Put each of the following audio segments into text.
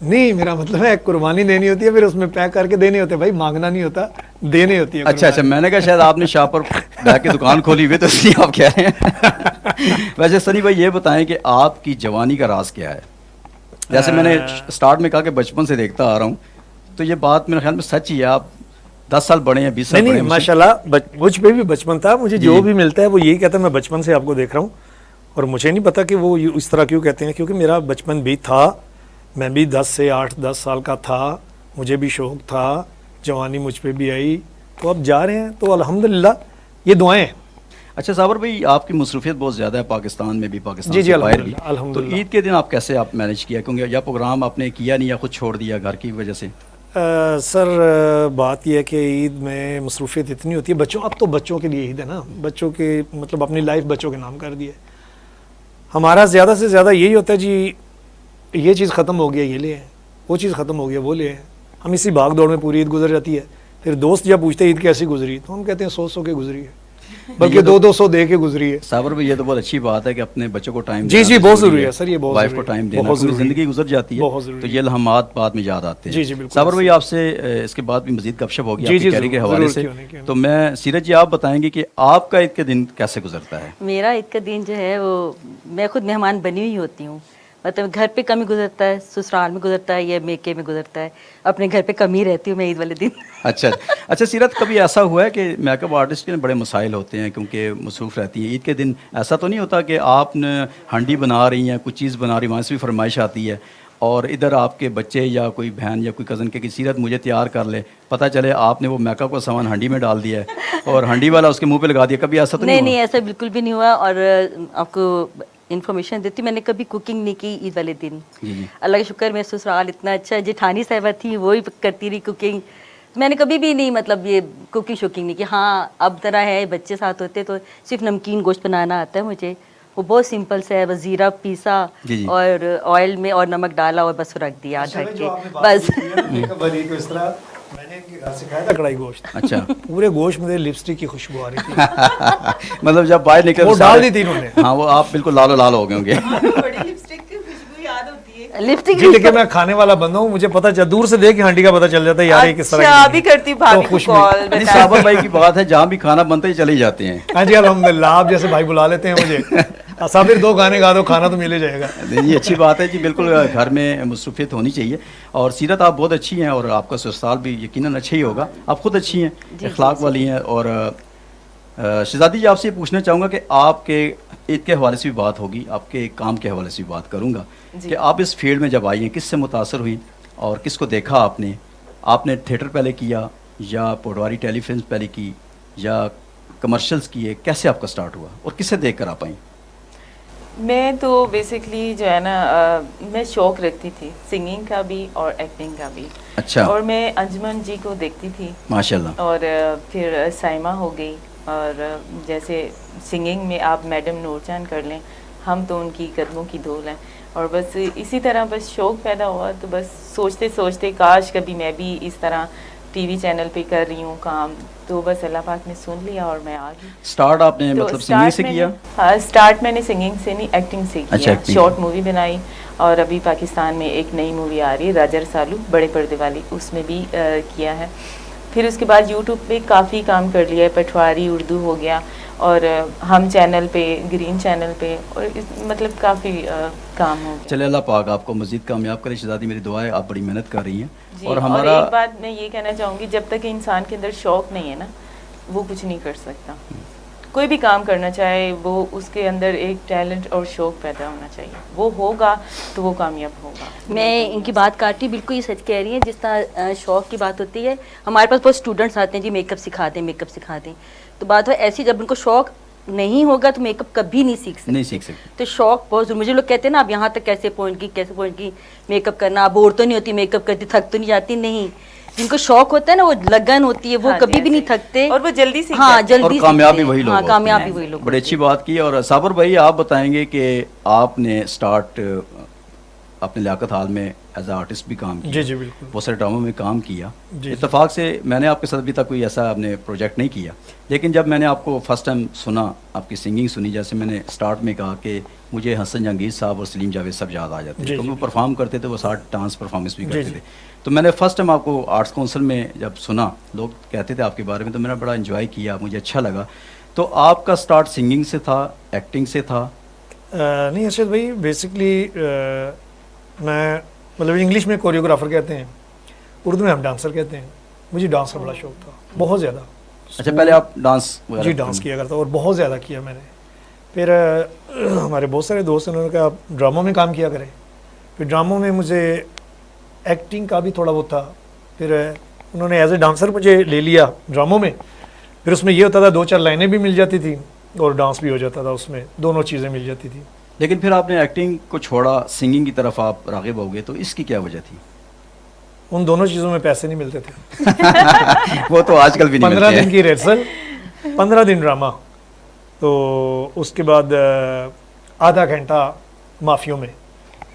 نہیں میرا مطلب ہے قربانی دینی ہوتی ہے، پھر اس میں پیک کر کے دینے ہوتے ہیں بھائی، مانگنا نہیں ہوتا، دینے ہوتی ہے اچھا اچھا، میں نے کہا شاید آپ نے شاپ پر بیگ کی دکان کھولی ہوئی تو اس لیے آپ کہہ رہے ہیں. ویسے سنی بھائی یہ بتائیں کہ آپ کی جوانی کا راز کیا ہے؟ جیسے میں نے سٹارٹ میں کہا کہ بچپن سے دیکھتا آ رہا ہوں، تو یہ بات میرے خیال میں سچ ہی ہے. آپ 10 سال بڑے ہیں، 20 سال بڑے نہیں ہیں. ماشاء اللہ مجھ پہ بھی بچپن تھا، مجھے جو بھی ملتا ہے وہ یہی کہتا ہے میں بچپن سے آپ کو دیکھ رہا ہوں، اور مجھے نہیں پتا کہ وہ اس طرح کیوں کہتے ہیں، کیونکہ میرا بچپن بھی تھا، میں بھی 10 سال کا تھا، مجھے بھی شوق تھا، جوانی مجھ پہ بھی آئی، تو اب جا رہے ہیں تو الحمدللہ یہ دعائیں ہیں. اچھا صابر بھائی، آپ کی مصروفیت بہت زیادہ ہے پاکستان میں بھی، پاکستان جی سے باہر بھی. الحمدللہ. تو عید کے دن آپ کیسے آپ مینیج کیا؟ کیونکہ یا پروگرام آپ نے کیا نہیں یا خود چھوڑ دیا گھر کی وجہ سے؟ سر بات یہ ہے کہ عید میں مصروفیت اتنی ہوتی ہے، بچوں، اب تو بچوں کے لیے عید ہے نا، بچوں کے مطلب اپنی لائف بچوں کے نام کر دی ہے. ہمارا زیادہ سے زیادہ یہی ہوتا ہے جی یہ چیز ختم ہو گیا یہ لے آئیں، وہ چیز ختم ہو گیا وہ لے آئیں. ہم اسی بھاگ دوڑ میں پوری عید گزر جاتی ہے. پھر دوست جب پوچھتے ہیں عید کیسی گزری، تو ہم کہتے ہیں 100 کے گزری ہے، بلکہ 200 دے کے گزری ہے. صابر بھائی یہ تو بہت اچھی بات ہے کہ اپنے بچوں کو ٹائم جی بہت ضروری ہے سر، یہ بہت وائف کو ٹائم دینا، کیونکہ زندگی گزر جاتی ہے تو یہ لمحات بعد میں یاد آتے ہیں. جی بالکل. صابر بھائی آپ سے اس کے بعد بھی مزید گپ شپ ہوگی آپ کی کیریئر کے حوالے سے، تو میں سیرت جی آپ بتائیں گے کہ آپ کا عید کے دن کیسے گزرتا ہے؟ میرا عید کا دن جو ہے وہ میں خود مہمان بنی ہوئی ہوتی ہوں، مطلب گھر پہ کم ہی گزرتا ہے، سسرال میں گزرتا ہے یا میکے میں گزرتا ہے، اپنے گھر پہ کم ہی رہتی ہوں میں عید والے دن. اچھا سیرت، کبھی ایسا ہوا ہے کہ میک اپ آرٹسٹ کے بڑے مسائل ہوتے ہیں کیونکہ مصروف رہتی ہیں عید کے دن، ایسا تو نہیں ہوتا کہ آپ نے ہانڈی بنا رہی ہیں، کچھ چیز بنا رہی ہیں، وہاں سے بھی فرمائش آتی ہے اور ادھر آپ کے بچے یا کوئی بہن یا کوئی کزن کہ سیرت مجھے تیار کر لے، پتہ چلے آپ نے وہ میک اپ کا سامان ہانڈی میں ڈال دیا ہے اور ہانڈی والا اس کے منہ پہ لگا دیا، کبھی ایسا تو نہیں؟ نہیں ایسا بالکل بھی نہیں ہوا. اور آپ کو انفارمیشن دیتی، میں نے کبھی کوکنگ نہیں کی عید والے دن. اللہ کا شکر میں سسرال اتنا اچھا، جیٹھانی صاحبہ تھی وہی کرتی رہی کوکنگ، میں نے کبھی بھی نہیں مطلب یہ کوکنگ شوکنگ نہیں کی. ہاں اب ذرا ہے بچے ساتھ ہوتے تو صرف نمکین گوشت بنانا آتا ہے مجھے، وہ بہت سمپل سے ہے، بس زیرہ پیسا اور آئل میں اور نمک ڈالا اور بس رکھ دیا ڈھک کے بس. میں نے ان کے گھر سے کھایا تھا کڑھائی گوشت، اچھا پورے گوشت میں لپسٹک کی خوشبو آ رہی تھی. مطلب جب باہر نکل وہ ڈال دی تھی انہوں نے. ہاں وہ آپ بالکل لال ہو گئے ہوں گے. لپسٹک جی لیکن میں کھانے والا بندہ ہوں، مجھے پتا چل دور سے دیکھ کے ہانڈی کا پتا چل جاتا ہے یار یہ کس طرح اچھا بھی کرتی بھابھی کو کال. صابر بھائی کی بات ہے، جہاں بھی کھانا بنتا ہے چلے جاتے ہیں. ہاں جی الحمدللہ، آپ جیسے بھائی بلا لیتے ہیں مجھے، صابر 2 گانے گا دو، کھانا تو ملے جائے گا. یہ اچھی بات ہے جی، بالکل گھر میں مصروفیت ہونی چاہیے. اور سیرت آپ بہت اچھی ہیں اور آپ کا سسرال بھی یقیناً اچھا ہی ہوگا، آپ خود اچھی ہیں، اخلاق والی ہیں. اور شہزادی جی آپ سے یہ پوچھنا چاہوں گا کہ آپ کے عید کے حوالے سے بھی بات ہوگی، آپ کے کام کے حوالے سے بھی بات کروں گا کہ آپ اس فیلڈ میں جب آئی ہیں کس سے متاثر ہوئی اور کس کو دیکھا آپ نے تھیٹر پہلے کیا یا پٹواری ٹیلی فلمز پہلے کی یا کمرشلز کیے، کیسے آپ کا سٹارٹ ہوا اور کس سے دیکھ کر آپ آئیں؟ میں تو بیسکلی جو ہے نا میں شوق رکھتی تھی سنگنگ کا بھی اور ایکٹنگ کا بھی. اچھا. اور میں انجمن جی کو دیکھتی تھی ماشاءاللہ. اور پھر سائمہ ہو گئی، اور جیسے سنگنگ میں آپ میڈم نور جان کر لیں، ہم تو ان کی قدموں کی دھول ہیں. اور بس اسی طرح بس شوق پیدا ہوا، تو بس سوچتے سوچتے کاش کبھی میں بھی اس طرح ٹی وی چینل پہ کر رہی ہوں کام، تو بس اللہ پاک نے سن لیا اور میں آ گئی. سٹارٹ آپ نے مطلب سنگنگ سے کیا؟ ہاں سٹارٹ میں نے سنگنگ سے نہیں ایکٹنگ سے کیا. شارٹ مووی بنائی اور ابھی پاکستان میں ایک نئی مووی آ رہی ہے راجر سالو بڑے پردے والی، اس میں بھی کیا ہے. پھر اس کے بعد یوٹیوب پہ کافی کام کر لیا ہے، پٹواری اردو ہو گیا اور ہم چینل پہ، گرین چینل پہ، اور مطلب کافی کام ہو گیا. چلے اللہ پاک آپ کو مزید کامیاب کرے. شہزادی میری دعا ہے، آپ بڑی محنت کر رہی ہیں. اور ہمارا ایک بات میں یہ کہنا چاہوں گی، جب تک انسان کے اندر شوق نہیں ہے نا وہ کچھ نہیں کر سکتا. کوئی بھی کام کرنا چاہے وہ اس کے اندر ایک ٹیلنٹ اور شوق پیدا ہونا چاہیے، وہ ہوگا تو وہ کامیاب ہوگا. میں ان کی بات کاٹی، بالکل یہ سچ کہہ رہی ہیں. جس طرح شوق کی بات ہوتی ہے، ہمارے پاس بہت اسٹوڈنٹس آتے ہیں جی میک اپ سکھا دیں، تو بات ہے ایسی جب ان کو شوق نہیں ہوگا تو میک اپ کبھی نہیں سیکھ سکتے. تو شوق بہت ضروری. مجھے لوگ کہتے ہیں نا اب یہاں تک کیسے پہنچ گئی میک اپ کرنا، اب اور تو نہیں ہوتی میک اپ کرتی، تھک تو نہیں جاتی. نہیں، جن کو شوق ہوتا ہے نا، وہ لگن ہوتی ہے، وہ کبھی بھی نہیں تھکتے اور وہ جلدی سیکھ جاتے ہیں. جلدی کامیابی وہی لوگ. بڑی اچھی بات کی. اور صابر بھائی آپ بتائیں گے کہ آپ نے سٹارٹ آپ نے لیاقت ہال میں ایز اے آرٹسٹ بھی کام کیا. جی جی بالکل. بہت سارے ڈراموں میں کام کیا. جی اتفاق سے میں نے آپ کے ساتھ ابھی تک کوئی ایسا آپ نے پروجیکٹ نہیں کیا, لیکن جب میں نے آپ کو فرسٹ ٹائم سنا, آپ کی سنگنگ سنی, جیسے میں نے اسٹارٹ میں کہا کہ مجھے حسن جہانگیر صاحب اور سلیم جاوید صاحب یاد آ جاتے ہیں, کیونکہ وہ پرفارم کرتے تھے, وہ ساتھ ڈانس پرفارمنس بھی کرتے تھے. تو میں نے فرسٹ ٹائم آپ کو آرٹس کونسل میں جب سنا, لوگ کہتے تھے آپ کے بارے میں, تو میں نے بڑا انجوائے کیا, مجھے اچھا لگا. تو آپ کا سٹارٹ سنگنگ سے تھا, ایکٹنگ سے تھا؟ نہیں ارشد بھائی, بیسکلی میں مطلب انگلش میں کوریوگرافر کہتے ہیں, اردو میں ہم ڈانسر کہتے ہیں. مجھے ڈانس کا بڑا شوق تھا, بہت زیادہ. اچھا, پہلے آپ ڈانس؟ جی ڈانس کیا کرتا اور بہت زیادہ کیا میں نے. پھر ہمارے بہت سارے دوست انہوں نے کہا آپ ڈراموں میں کام کیا کریں. پھر ڈراموں میں مجھے ایکٹنگ کا بھی تھوڑا بہت تھا. پھر انہوں نے ایز اے ڈانسر مجھے لے لیا ڈراموں میں. پھر اس میں یہ ہوتا تھا 2-4 لائنیں بھی مل جاتی تھیں اور ڈانس بھی ہو جاتا تھا, اس میں دونوں چیزیں مل جاتی تھی. لیکن پھر آپ نے ایکٹنگ کو چھوڑا, سنگنگ کی طرف آپ راغب ہو گئے, تو اس کی کیا وجہ تھی؟ ان دونوں چیزوں میں پیسے نہیں ملتے تھے. وہ تو آج کل بھی نہیں 15 دن کی ریہرسل, 15 دن ڈرامہ, تو اس کے بعد آدھا گھنٹہ مافیوں میں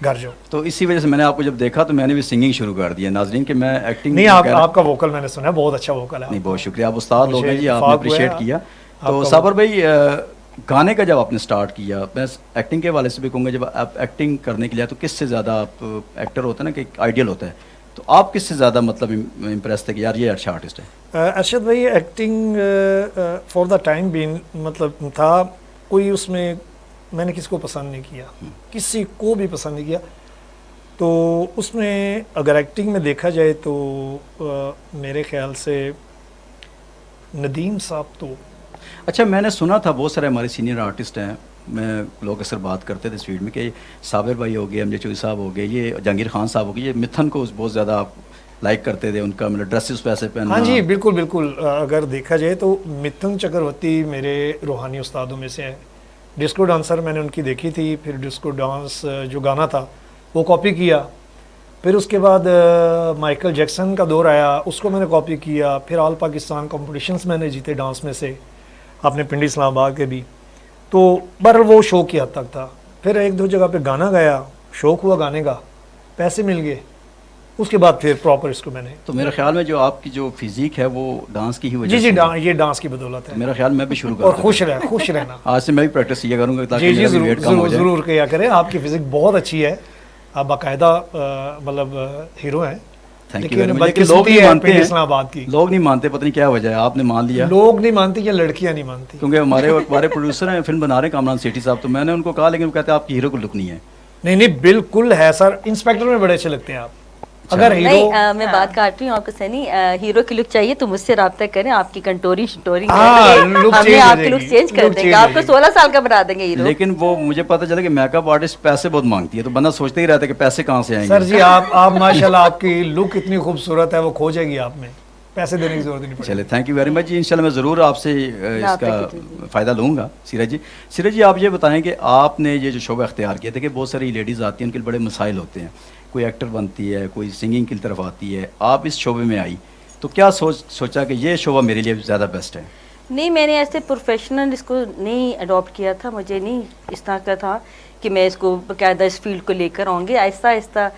گھر جاؤ. تو اسی وجہ سے میں نے آپ کو جب دیکھا تو میں نے بھی سنگنگ شروع کر دیا. ناظرین کہ میں ایکٹنگ نہیں, آپ کا ووکل میں نے سنا, بہت اچھا ووکل ہے. نہیں, بہت شکریہ, آپ استاد لوگ ہیں جی, آپ نے اپریشیٹ کیا. تو صابر بھائی, گانے کا جب آپ نے سٹارٹ کیا, میں ایکٹنگ کے حوالے سے بھی کہوں گا, جب آپ ایکٹنگ کرنے کے لیے تو کس سے زیادہ آپ ایکٹر ہوتا ہے نا کہ ایک آئیڈیل ہوتا ہے, تو آپ کس سے زیادہ مطلب امپریس تھے کہ یار یہ اچھا آرٹسٹ ہے؟ ارشد بھائی, ایکٹنگ فار دا ٹائم بین مطلب تھا کوئی, اس میں نے کسی کو پسند نہیں کیا, کسی کو بھی پسند نہیں کیا. تو اس میں اگر ایکٹنگ میں دیکھا جائے تو میرے خیال سے ندیم صاحب تو. اچھا, میں نے سنا تھا بہت سارے ہمارے سینئر آرٹسٹ ہیں, میں لوگ اکثر بات کرتے تھے اس فیلڈ میں کہ صابر بھائی ہو گئے, امجد چودھری صاحب ہو گئے, یہ جہانگیر خان صاحب ہو گئے, یہ متھن کو بہت زیادہ آپ لائک کرتے تھے, ان کا مطلب ڈریسز پیسے پہننا. ہاں جی بالکل بالکل. اگر دیکھا جائے تو متھن چکرورتی میرے روحانی استادوں میں سے ہیں. ڈسکو ڈانسر میں نے ان کی دیکھی تھی, پھر ڈسکو ڈانس جو گانا تھا وہ کاپی کیا. پھر اس کے بعد مائیکل جیکسن کا دور آیا, اس کو میں نے کاپی کیا. پھر آل پاکستان کمپٹیشنز میں نے جیتے ڈانس میں سے, اپنے پنڈی اسلام آباد کے بھی. تو پر وہ شوق کی حد تک تھا. پھر 1-2 جگہ پہ گانا گایا, شوق ہوا گانے کا, پیسے مل گئے, اس کے بعد پھر پراپر اس کو میں نے. تو میرے خیال میں جو آپ کی جو فزیک ہے وہ ڈانس کی ہی وجہ جی سے. یہ ڈانس کی بدولت ہے. میرا خیال میں بھی شروع اور کروں, خوش رہنا. آج سے میں بھی پریکٹس کیا کروں گا تاکہ جی میرا ویٹ کم ہو جائے. ضرور کیا کریں. آپ کی فزک بہت اچھی ہے, آپ باقاعدہ مطلب ہیرو ہیں. لیکن لوگ نہیں مانتے ہیں, اسلام آباد کی لوگ نہیں مانتے, پتہ نہیں کیا وجہ ہے, آپ نے مان لیا. لوگ نہیں مانتے یا لڑکیاں نہیں مانتی؟ کیونکہ ہمارے پروڈیوسر ہیں, فلم بنا رہے ہیں کامران سیٹھی صاحب, تو میں نے ان کو کہا, لیکن وہ کہتے ہیں آپ کی ہیرو کو لک نہیں ہے. نہیں بالکل ہے سر, انسپیکٹر میں بڑے اچھے لگتے ہیں آپ. اگر ہیرو, میں بات کاٹ رہی ہوں آپ کو سنی, ہیرو کی لک چاہیے تو مجھ سے رابطہ کریں, آپ کی کنٹورنگ شٹورنگ ہمیں آپ کی لک چینج کر دیں گے, آپ کو 16 سال کا بنا دیں گے ہیرو. لیکن وہ مجھے پتہ چلا کہ میک اپ آرٹسٹ پیسے بہت مانگتی ہے, تو بندہ سوچتے ہی رہتا ہے کہ پیسے کہاں سے آئیں گے. سر جی آپ ماشاءاللہ آپ کی لک اتنی خوبصورت ہے, وہ کھو جائے گی آپ میں, پیسے دینے کی ضرورت نہیں پڑے. چلے, تھینک یو ویری مچ جی. انشاءاللہ میں ضرور آپ سے اس کا فائدہ لوں گا. سیرج جی آپ یہ بتائیں کہ آپ نے یہ جو شعبہ اختیار کیا تھا, کہ بہت ساری لیڈیز آتی ہیں, ان کے بڑے مسائل ہوتے ہیں, کوئی ایکٹر بنتی ہے, کوئی سنگنگ کی طرف آتی ہے, آپ اس شعبے میں آئی, تو کیا سوچا کہ یہ شعبہ میرے لیے زیادہ بیسٹ ہے؟ نہیں, میں نے ایسے پروفیشنل اس کو نہیں اڈاپٹ کیا تھا, مجھے نہیں اس طرح کا تھا کہ میں اس کو باقاعدہ اس فیلڈ کو لے کر آؤں گی. آہستہ آہستہ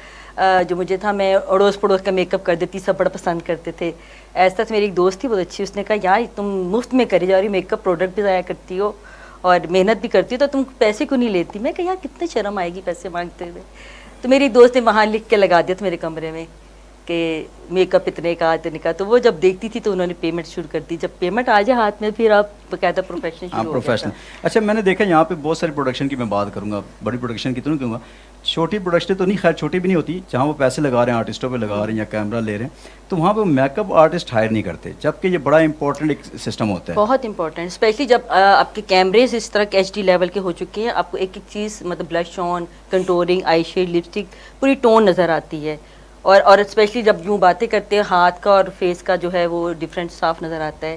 جو مجھے تھا, میں اڑوس پڑوس کا میک اپ کر دیتی, سب بڑا پسند کرتے تھے. ایسا میری ایک دوست تھی بہت اچھی, اس نے کہا یار تم مفت میں کری جا رہی, میک اپ پروڈکٹ بھی ضائع کرتی ہو اور محنت بھی کرتی ہو, تو تم پیسے کیوں نہیں لیتی؟ میں کہا یار کتنے شرم آئے گی پیسے مانگتے ہوئے. تو میری دوست نے وہاں لکھ کے لگا دیا تھا میرے کمرے میں کہ میک اپ اتنے کا اتنے کا. تو وہ جب دیکھتی تھی تو انہوں نے پیمنٹ شروع کر دی. جب پیمنٹ آ جائے ہاتھ میں, پھر آپ باقاعدہ پروفیشنل شروع ہو گیا. اچھا, میں نے دیکھا یہاں پہ بہت ساری پروڈکشن کی میں بات کروں گا, بڑی پروڈکشن کی تو نہیں کہوں گا, چھوٹی پروڈکشن تو نہیں, خیر چھوٹی بھی نہیں ہوتی, جہاں وہ پیسے لگا رہے ہیں, آرٹسٹوں پہ لگا رہے ہیں یا کیمرہ لے رہے ہیں, تو وہاں پہ میک اپ آرٹسٹ ہائر نہیں کرتے, جبکہ یہ بڑا امپورٹنٹ ایک سسٹم ہوتا ہے. بہت امپورٹنٹ, اسپیشلی جب آپ کے کیمریز اس طرح کے HD لیول کے ہو چکے ہیں, آپ کو ایک ایک چیز مطلب بلش آن, کنٹورنگ, آئی شیڈ, لپسٹک, پوری ٹون نظر آتی ہے. اور اسپیشلی جب یوں باتیں کرتے ہیں, ہاتھ کا اور فیس کا جو ہے وہ ڈفرینٹ صاف نظر آتا ہے.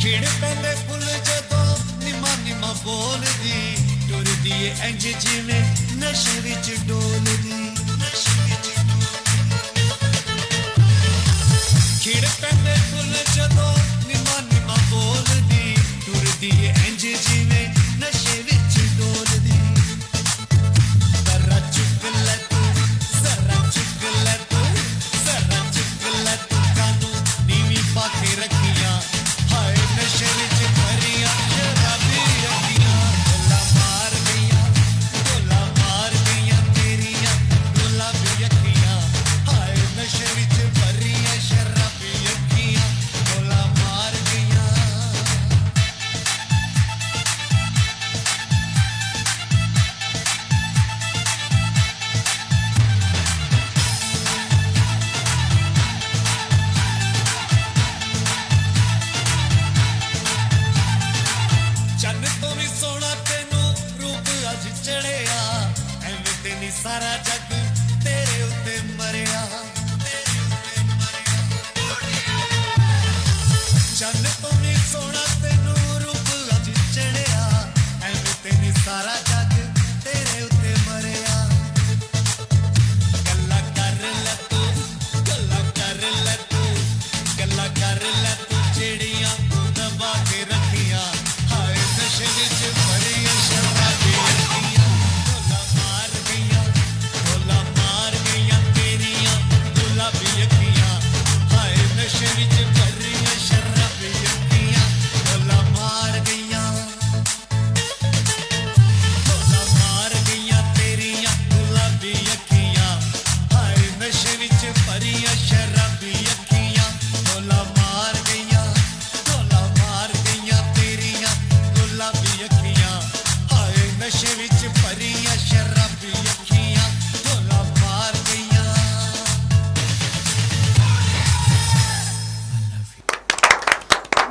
ਖਿੜ ਪੈਂਦੇ ਫੁੱਲ ਜਦੋਂ ਨਿਮਾ ਨਿਮਾ ਬੋਲਦੀ, ਟੁਰਦੀ ਏ ਇੰਜ ਜਿਵੇਂ ਨਸ਼ੇ ਵਿੱਚ ਡੋਲਦੀ, ਨਸ਼ੇ ਵਿੱਚ ਖਿੜ ਪੈਂਦੇ ਫੁੱਲ ਜਦੋਂ ਨਿਮਾ ਨਿਮਾ ਬੋਲਦੀ, ਟੁਰਦੀ ਏ ਇੰਜ ਜਿਵੇਂ ਨਸ਼ੇ ਵਿੱਚ ਡੋਲਦੀ। ਜ਼ਰਾ ਚੁੱਕ ਲੈ ਤੂੰ, ਜ਼ਰਾ ਚੁੱਕ ਲੈ ਤੂੰ, ਜ਼ਰਾ ਚੁੱਕ ਲੈ ਤੂੰ ਕਾਨੂੰ ਨੀਵੀਂ ਪਾ ਕੇ ਰੱਖੀਆਂ, ਹਾਏ ਨਸ਼ੇ ਵਿੱਚ ਭਰੀਆਂ ਸ਼ਰਾਬੀ ਅੱਖੀਆਂ, ਗੋਲਾ ਮਾਰ ਗਈਆਂ, ਗੋਲਾ ਮਾਰ ਗਈਆਂ ਤੇਰੀਆਂ ਗੁਲਾਬੀ ਅੱਖੀਆਂ, ਹਾਏ ਨਸ਼ੇ ਵਿੱਚ ਭਰੀਆਂ ਸ਼ਰਾਬੀ ਅੱਖੀਆਂ, ਗੋਲਾ ਮਾਰ ਗਈਆਂ। ਚੰਨ ਤੋਂ ਵੀ ਸੋਹਣਾ ਤੈਨੂੰ ਰੂਪ ਅੱਜ ਚੜਿਆ, ਐਵੇਂ ਤੇ ਨੀ ਸਾਰਾ ਜੱਗ ਤੇਰੇ ਉੱਤੇ ਮਰਿਆ, ਤੇਰੇ ਉੱਤੇ ਮਰਿਆ। ਚੰਨ ਤੋਂ ਵੀ ਸੋਹਣਾ ਤੈਨੂੰ ਰੂਪ ਅੱਜ ਚੜਿਆ, ਐਵੇਂ ਤੇ ਨੀ ਸਾਰਾ ਜੱਗ ਤੇਰੇ ਉੱਤੇ ਮਰਿਆ। ਗੱਲਾਂ ਕਰ ਲੈ ਤੂੰ, ਗੱਲਾਂ ਕਰ ਲੈ ਤੂੰ, ਗੱਲਾਂ ਕਰ ਲੈ ਤੂੰ ਜਿਹੜੀਆਂ ਦਬਾ ਕੇ ਰੱਖੀਆਂ, ਹਾਏ ਨਸ਼ੇ ਵਿੱਚ ਭਰੀਆਂ ਸ਼ਰਾਬੀ ਅੱਖੀਆਂ, ਗੋਲਾ ਮਾਰ ਗਈਆਂ, ਗੋਲਾ ਮਾਰ ਗਈਆਂ ਤੇਰੀਆਂ ਗੁਲਾਬੀ ਅੱਖੀਆਂ, ਹਾਏ ਨਸ਼ੇ ਵਿੱਚ ਭਰੀਆਂ ਸ਼ਰਾਬੀ ਅੱਖੀਆਂ, ਗੋਲਾ ਮਾਰ ਗਈਆਂ, ਗੋਲਾ ਮਾਰ ਗਈਆਂ ਤੇਰੀਆਂ ਗੁਲਾਬੀ ਅੱਖੀਆਂ, ਹਾਏ ਨਸ਼ੇ ਵਿੱਚ ਭਰੀਆਂ ਸ਼ਰਾਬੀ ਅੱਖੀਆਂ, ਗੋਲਾ ਮਾਰ ਗਈਆਂ, ਗੋਲਾ ਮਾਰ ਗਈਆਂ ਤੇਰੀਆਂ ਗੁਲਾਬੀ ਅੱਖੀਆਂ, ਹਾਏ ਨਸ਼ੇ ਵਿੱਚ ਭਰੀਆਂ ਸ਼ਰਾਬੀ ਅੱਖੀਆਂ, ਗੋਲਾ ਮਾਰ ਗਈਆਂ।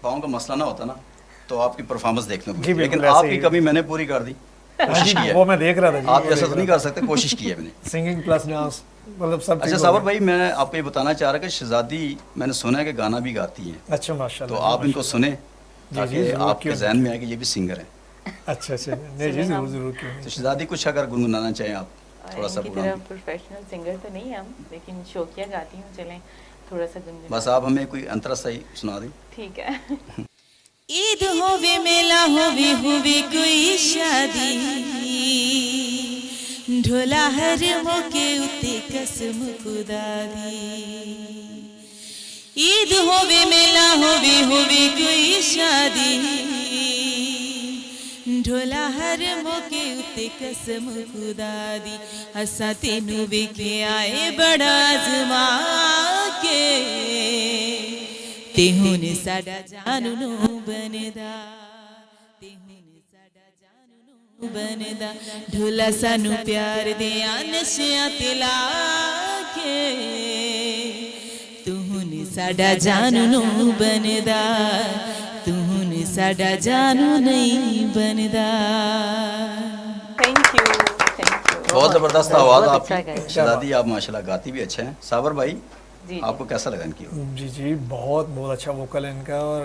پاؤں کا مسئلہ نہ ہوتا نا تو آپ کی پرفارمنس دیکھنے کو جی، ملتی، بالکل لیکن آپ ایسے کی ہی۔ کمی میں نے پوری کر دی، کوشش کی ہے۔ وہ میں دیکھ رہا تھا جی، آپ وہ جیسا دیکھ تو نہیں رہا کر سکتے، کوشش کی ہے میں نے۔ تھا۔ سنگنگ پلس ڈانس مطلب سب اچھا صابر بھائی، میں آپ کو یہ بتانا چاہ رہا کہ شہزادی میں نے سنا ہے کہ گانا بھی گاتی ہیں، اچھا ماشاء اللہ، تو آپ ان کو سنیں تاکہ ضرور، آپ کے کیوں ذہن میں آئے کہ یہ بھی سنگر ہیں۔ اچھا اچھا، نہیں جی ضرور ضرور، کیوں تو نہیں۔ شہزادی کچھ اگر گنگنانا چاہیں آپ تھوڑا سا ان کی پروگرام طرح پروفیشنل سنگر تو نہیں ہم، لیکن شوقیہ گاتی ہوں، چلیں تھوڑا سا گنگنا، بس آپ ہمیں کوئی انترا سا ہی سنا دیں۔ ٹھیک ہے۔ عید ہووے میلہ ہووے ہووے کوئی شادی ڈھولا ہر موقع اتے قسم خدا دی عید ہووے میلہ ہووے ہووے کوئی شادی ڈھولا ہر موقع اتے قسم خدا دی ہسا تینوں ویکھے آئے بڑا آزما کے تے ہن ساڈا جانو بندا تے ہن ساڈا جانو بندا ڈھولا سانو پیار دیاں نشیاں تے لا کے تو ہن ساڈا جانو بندا تو ہن ساڈا جانو نہیں بندا۔ Thank you, thank you. بہت زبردست آواز بہت آپ اچھا کی گایا۔ شہزادی، آپ ماشاءاللہ گاتی بھی اچھے ہیں۔ صابر بھائی جی آپ کو کیسا لگا ان کی؟ جی جی، بہت بہت اچھا ووکل ہے ان کا، اور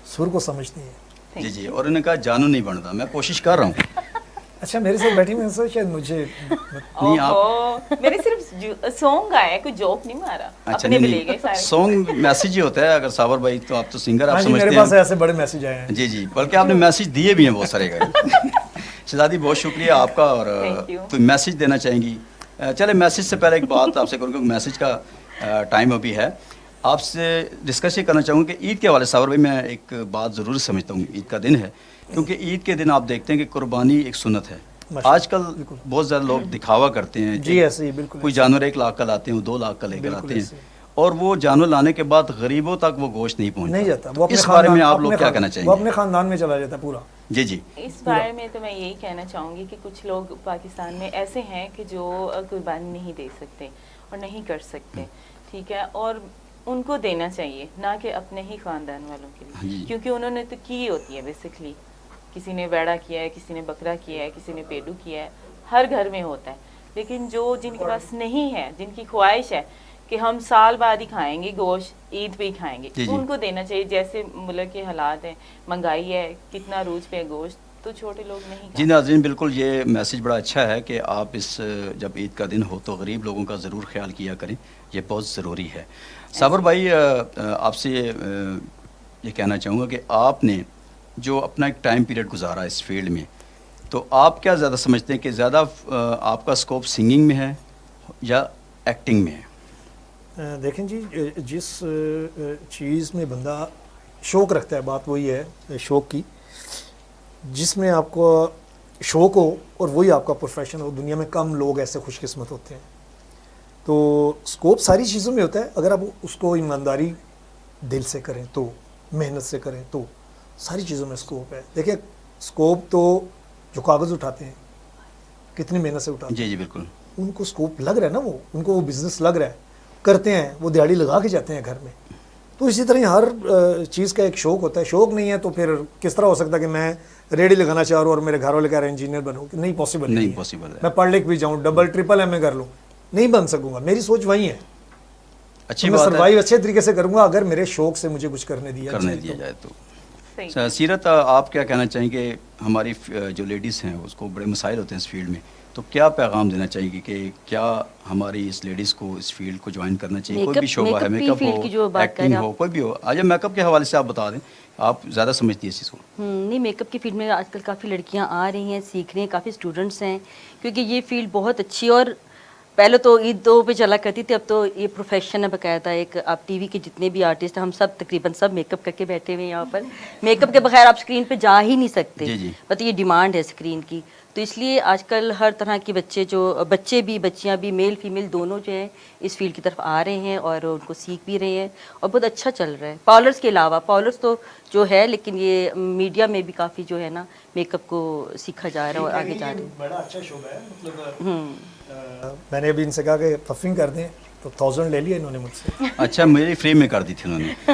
سر کو سمجھتی ہے۔ جی جی، اور انہوں نے کہا جانو نہیں بنتا، میں کوشش کر رہا ہوں۔ اچھا میرے ساتھ بیٹھی میں سوچا شاید مجھے نہیں آپ اوہو، میں نے صرف سونگ گایا ہے، کوئی جوک نہیں مارا، اچھا اپنے نہیں بھی لے گئے نہیں، سارے۔ سونگ میسج ہی ہوتا ہے، اگر صابر بھائی تو آپ تو سنگر آپ ہاں جی، میرے سمجھتے پاس ہیں۔ ایسے بڑے میسج آئے ہیں۔ جی جی، بلکہ آپ نے میسج دیے بھی ہیں بہت سارے گئے۔ شہزادی بہت شکریہ آپ کا، اور Thank you۔ کوئی میسج دینا چاہیں گی؟ چلے میسج سے پہلے ایک بات آپ سے کروں کہ میسج کا ٹائم ابھی ہے، آپ سے ڈسکس یہ کرنا چاہوں کہ عید کے حوالے سے صابر بھائی میں ایک بات ضرور سمجھتا ہوں، عید کا دن ہے، کیونکہ عید کے دن آپ دیکھتے ہیں کہ قربانی ایک سنت ہے۔ آج کل بہت زیادہ لوگ دکھاوا کرتے ہیں، جی ایسے ہی، بالکل کوئی جانور 1 لاکھ کا لاتے ہیں، 2 لاکھ کا لے کر بالکل آتے ہیں، ایسے ہی۔ اور وہ جانور لانے کے بعد غریبوں تک وہ گوشت نہیں نہیں جاتا، وہ اپنے اس بارے میں خاندان- آپ لوگ اپنے کیا خاندان- کہنا چاہیں وہ گے؟ اپنے خاندان میں چلا جاتا ہے پورا۔ جی جی، اس بارے میں تو میں یہی کہنا چاہوں گی کہ کچھ لوگ پاکستان میں ایسے ہیں کہ جو قربانی نہیں دے سکتے اور نہیں کر سکتے، ٹھیک ہے، اور ان کو دینا چاہیے، نہ کہ اپنے ہی خاندان والوں کے جی۔ لیے، کیونکہ انہوں نے تو کی ہوتی ہے بیسکلی، کسی نے ویڑا کیا ہے، کسی نے بکرا کیا ہے، کسی نے پیڈو کیا ہے، ہر گھر میں ہوتا ہے، لیکن جو جن کے پاس نہیں ہے، جن کی خواہش ہے کہ ہم سال بعد ہی کھائیں گے گوشت، عید پہ ہی کھائیں گے، جی جی۔ ان کو دینا چاہیے۔ جیسے ملک کے حالات ہیں، مہنگائی ہے، کتنا روز پہ گوشت، تو چھوٹے لوگ نہیں جی ناظرین، بالکل یہ میسج بڑا اچھا ہے کہ آپ اس جب عید کا دن ہو تو غریب لوگوں کا ضرور خیال کیا کریں، یہ بہت ضروری ہے۔ صابر بھائی آپ سے یہ کہنا چاہوں گا کہ آپ نے جو اپنا ایک ٹائم پیریڈ گزارا اس فیلڈ میں، تو آپ کیا زیادہ سمجھتے ہیں کہ زیادہ آپ کا اسکوپ سنگنگ میں ہے یا ایکٹنگ میں ہے؟ دیکھیں جی، جس چیز میں بندہ شوق رکھتا ہے، بات وہی ہے شوق کی، جس میں آپ کو شوق ہو اور وہی آپ کا پروفیشن ہو، دنیا میں کم لوگ ایسے خوش قسمت ہوتے ہیں۔ تو سکوپ ساری چیزوں میں ہوتا ہے، اگر آپ اس کو ایمانداری دل سے کریں تو، محنت سے کریں تو ساری چیزوں میں سکوپ ہے۔ دیکھیں سکوپ تو جو کاغذ اٹھاتے ہیں کتنی محنت سے اٹھاتے ہیں، جی جی بالکل، ان کو سکوپ لگ رہا ہے نا، وہ ان کو وہ بزنس لگ رہا ہے، کرتے ہیں، وہ دیہڑی لگا کے جاتے ہیں گھر میں۔ تو اسی طرح ہر چیز کا ایک شوق ہوتا ہے، شوق نہیں ہے تو پھر کس طرح ہو سکتا ہے کہ میں ریڈی لگانا چاہ رہا ہوں اور میرے گھر والے کہہ رہے ہیں انجینئر بنو، کہ نہیں پاسبل نہیں ہے۔ پاسبل ہے، میں پڑھ لکھ بھی جاؤں، ڈبل ٹرپل ایم اے کر لوں، نہیں بن سکوں گا، میری سوچ وہی ہے۔ اچھی میں بات ہے، سروائیو اچھے طریقے سے کروں گا اگر میرے شوق سے مجھے کچھ کرنے دیا جائے تو۔ صحیح۔ سیرت، آپ کیا کہنا چاہیں گے؟ ہماری جو لیڈیز ہیں اس کو بڑے مسائل ہوتے ہیں اس فیلڈ میں، تو کیا پیغام دینا چاہیں گے کہ کیا ہماری اس لیڈیز کو اس فیلڈ کو جوائن کرنا چاہیے؟ کوئی بھی شعبہ ہے، میک اپ ہو، ایکٹنگ ہو، کوئی بھی ہو۔ آج میک اپ کے حوالے سے آپ بتا دیں، آپ زیادہ سمجھتی ہیں اس چیز کو۔ نہیں، میک اپ کی فیلڈ میں آج کل کافی لڑکیاں آ رہی ہیں، سیکھ رہی ہیں، کافی اسٹوڈنٹس ہیں، کیونکہ یہ فیلڈ بہت اچھی ہے، اور پہلے تو عید 2 پہ چلا کرتی تھی، اب تو یہ پروفیشن ہے باقاعدہ ایک۔ آپ ٹی وی کے جتنے بھی آرٹسٹ ہیں، ہم سب تقریباً سب میک اپ کر کے بیٹھے ہوئے ہیں یہاں پر، میک اپ کے بغیر آپ اسکرین پہ جا ہی نہیں سکتے، جی جی۔ بس یہ ڈیمانڈ ہے اسکرین کی۔ تو اس لیے آج کل ہر طرح کے بچے بھی بچیاں بھی، میل فیمیل دونوں جو ہیں اس فیلڈ کی طرف آ رہے ہیں اور ان کو سیکھ بھی رہے ہیں، اور بہت اچھا چل رہا ہے۔ پارلرس کے علاوہ، پارلرس تو جو ہے، لیکن یہ میڈیا میں بھی کافی جو ہے نا میک اپ کو سیکھا جا رہا ہے اور آگے جا رہے ہیں۔ بڑا اچھا شعبہ ہے، مطلب میں نے ابھی ان سے کہا کہ پفنگ کر دیں تو 1000 لے لیا انہوں نے مجھ سے۔ اچھا، میری فری میں کر دی تھی انہوں نے۔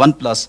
1+